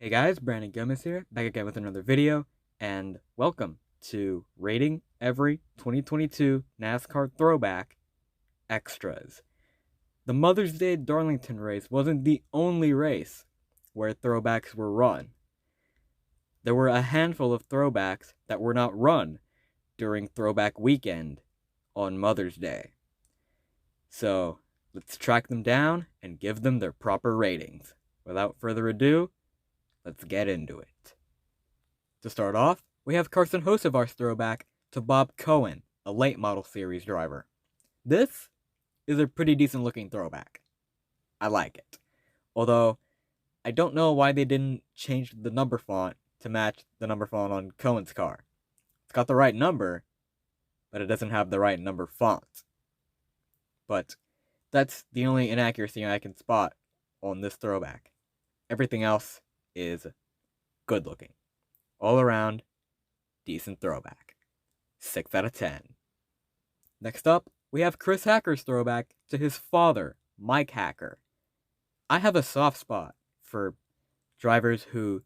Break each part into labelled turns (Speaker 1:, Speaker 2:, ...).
Speaker 1: Hey guys, Brandon Gomez here, back again with another video, and welcome to Rating Every 2022 NASCAR Throwback Extras. The Mother's Day Darlington race wasn't the only race where throwbacks were run. There were a handful of throwbacks that were not run during Throwback Weekend on Mother's Day. So, let's track them down and give them their proper ratings. Without further ado, let's get into it. To start off, we have Carson Hocevar's throwback to Bob Cohen, a late model series driver. This is a pretty decent looking throwback. I like it. Although, I don't know why they didn't change the number font to match the number font on Cohen's car. It's got the right number, but it doesn't have the right number font. But that's the only inaccuracy I can spot on this throwback. Everything else is good looking. All around, decent throwback. 6 out of 10. Next up, we have Chris Hacker's throwback to his father, Mike Hacker. I have a soft spot for drivers who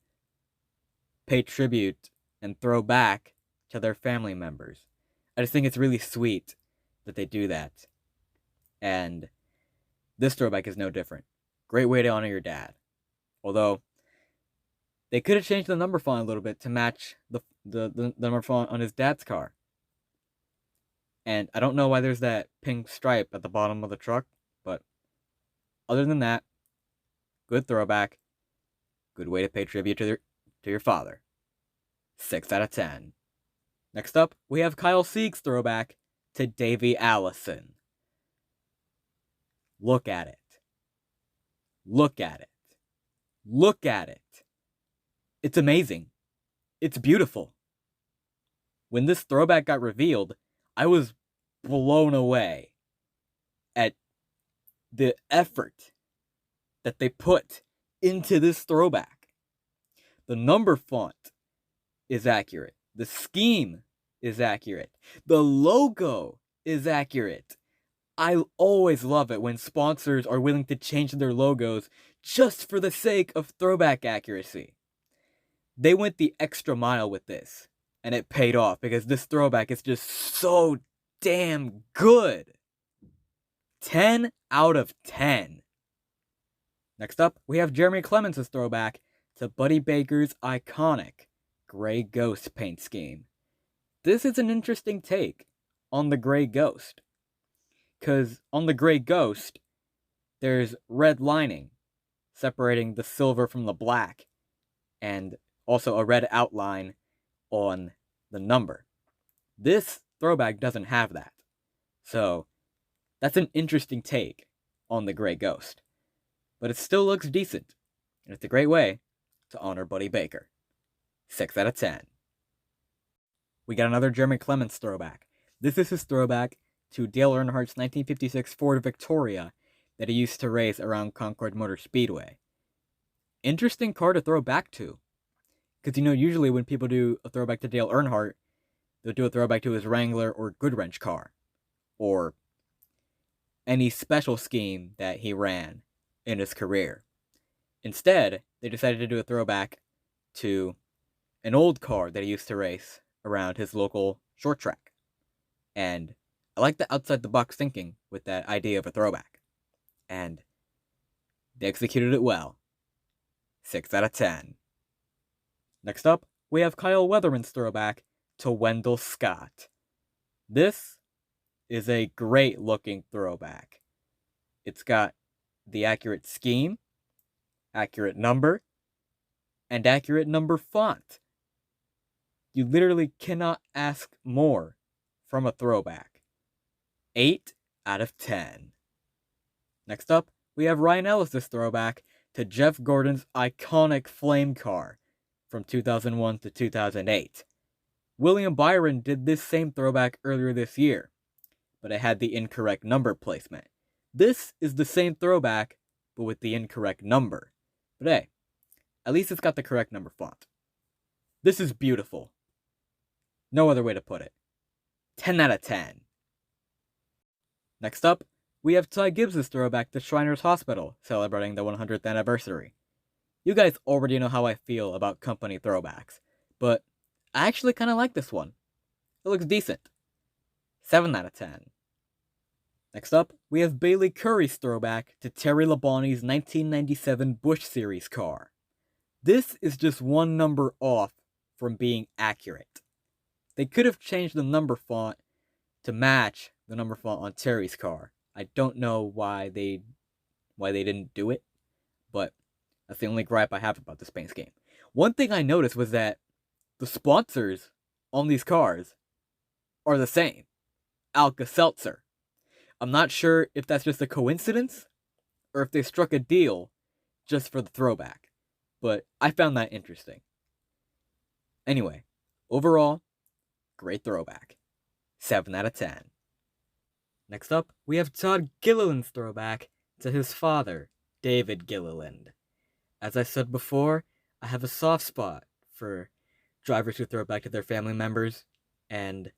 Speaker 1: pay tribute and throw back to their family members. I just think it's really sweet that they do that. And this throwback is no different. Great way to honor your dad. Although, they could have changed the number font a little bit to match the number font on his dad's car. And I don't know why there's that pink stripe at the bottom of the truck, but other than that, good throwback. Good way to pay tribute to your father. 6 out of 10. Next up, we have Kyle Sieg's throwback to Davey Allison. Look at it. Look at it. Look at it. It's amazing. It's beautiful. When this throwback got revealed, I was blown away at the effort that they put into this throwback. The number font is accurate. The scheme is accurate. The logo is accurate. I always love it when sponsors are willing to change their logos just for the sake of throwback accuracy. They went the extra mile with this, and it paid off because this throwback is just so damn good. 10 out of 10. Next up, we have Jeremy Clements' throwback to Buddy Baker's iconic Gray Ghost paint scheme. This is an interesting take on the Gray Ghost, because on the Gray Ghost, there's red lining separating the silver from the black, and also a red outline on the number. This throwback doesn't have that. So, that's an interesting take on the Gray Ghost. But it still looks decent, and it's a great way to honor Buddy Baker. 6 out of 10. We got another Jeremy Clements throwback. This is his throwback to Dale Earnhardt's 1956 Ford Victoria that he used to race around Concord Motor Speedway. Interesting car to throw back to. Because, usually when people do a throwback to Dale Earnhardt, they'll do a throwback to his Wrangler or Goodwrench car. Or any special scheme that he ran in his career. Instead, they decided to do a throwback to an old car that he used to race around his local short track. And I like the outside-the-box thinking with that idea of a throwback. And they executed it well. 6 out of 10. Next up, we have Kyle Weatherman's throwback to Wendell Scott. This is a great looking throwback. It's got the accurate scheme, accurate number, and accurate number font. You literally cannot ask more from a throwback. 8 out of 10. Next up, we have Ryan Ellis' throwback to Jeff Gordon's iconic flame car from 2001 to 2008. William Byron did this same throwback earlier this year, but it had the incorrect number placement. This is the same throwback, but with the incorrect number. But hey, at least it's got the correct number font. This is beautiful. No other way to put it. 10 out of 10. Next up, we have Ty Gibbs' throwback to Shriners Hospital, celebrating the 100th anniversary. You guys already know how I feel about company throwbacks, but I actually kind of like this one. It looks decent. 7 out of 10. Next up, we have Bailey Curry's throwback to Terry Labonte's 1997 Busch Series car. This is just one number off from being accurate. They could have changed the number font to match the number font on Terry's car. I don't know why they didn't do it, but that's the only gripe I have about this paint scheme. One thing I noticed was that the sponsors on these cars are the same. Alka-Seltzer. I'm not sure if that's just a coincidence or if they struck a deal just for the throwback, but I found that interesting. Anyway, overall, great throwback. 7 out of 10. Next up, we have Todd Gilliland's throwback to his father, David Gilliland. As I said before, I have a soft spot for drivers who throw back to their family members, and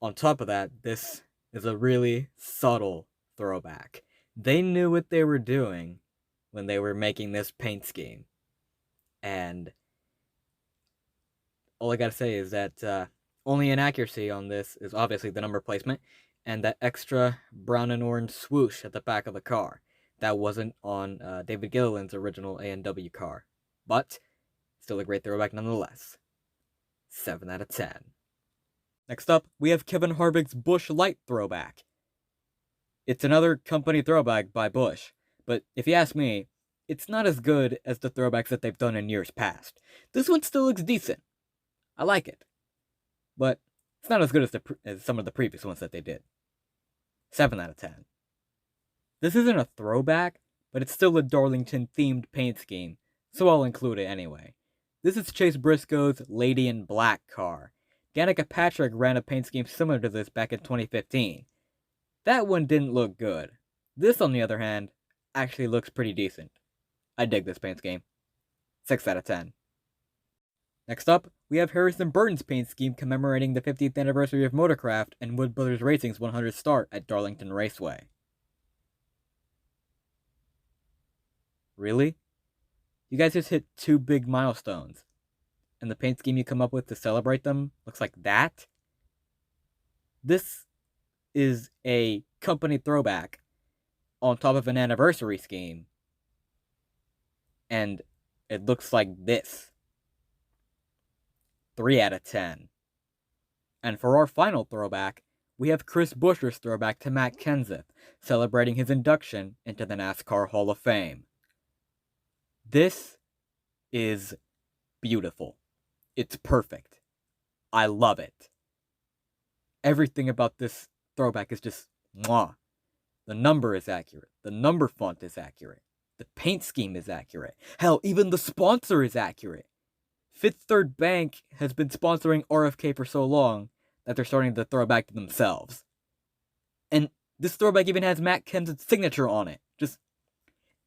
Speaker 1: on top of that, this is a really subtle throwback. They knew what they were doing when they were making this paint scheme, and all I gotta say is that only inaccuracy on this is obviously the number placement and that extra brown and orange swoosh at the back of the car. That wasn't on David Gilliland's original A&W car, but still a great throwback nonetheless. 7 out of 10. Next up, we have Kevin Harvick's Busch Light throwback. It's another company throwback by Busch, but if you ask me, it's not as good as the throwbacks that they've done in years past. This one still looks decent. I like it, but it's not as good as some of the previous ones that they did. 7 out of 10. This isn't a throwback, but it's still a Darlington-themed paint scheme, so I'll include it anyway. This is Chase Briscoe's Lady in Black car. Danica Patrick ran a paint scheme similar to this back in 2015. That one didn't look good. This, on the other hand, actually looks pretty decent. I dig this paint scheme. 6 out of 10. Next up, we have Harrison Burton's paint scheme commemorating the 50th anniversary of Motorcraft and Wood Brothers Racing's 100th start at Darlington Raceway. Really? You guys just hit 2 big milestones, and the paint scheme you come up with to celebrate them looks like that? This is a company throwback on top of an anniversary scheme, and it looks like this. 3 out of 10. And for our final throwback, we have Chris Buescher's throwback to Matt Kenseth, celebrating his induction into the NASCAR Hall of Fame. This is beautiful. It's perfect. I love it. Everything about this throwback is just mwah. The number is accurate. The number font is accurate. The paint scheme is accurate. Hell, even the sponsor is accurate. Fifth Third Bank has been sponsoring RFK for so long that they're starting to throw back to themselves. And this throwback even has Matt Kenseth's signature on it. Just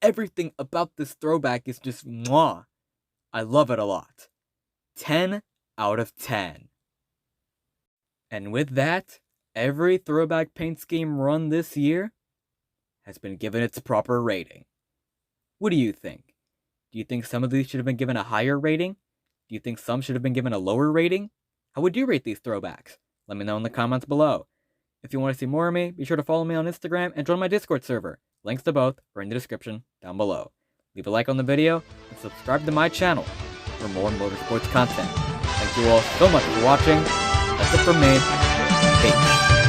Speaker 1: everything about this throwback is just mwah. I love it a lot. 10 out of 10. And with that, every throwback paint scheme run this year has been given its proper rating. What do you think? Do you think some of these should have been given a higher rating? Do you think some should have been given a lower rating? How would you rate these throwbacks? Let me know in the comments below. If you want to see more of me, be sure to follow me on Instagram and join my Discord server. Links to both are in the description down below. Leave a like on the video and subscribe to my channel for more motorsports content. Thank you all so much for watching. That's it from me. Peace.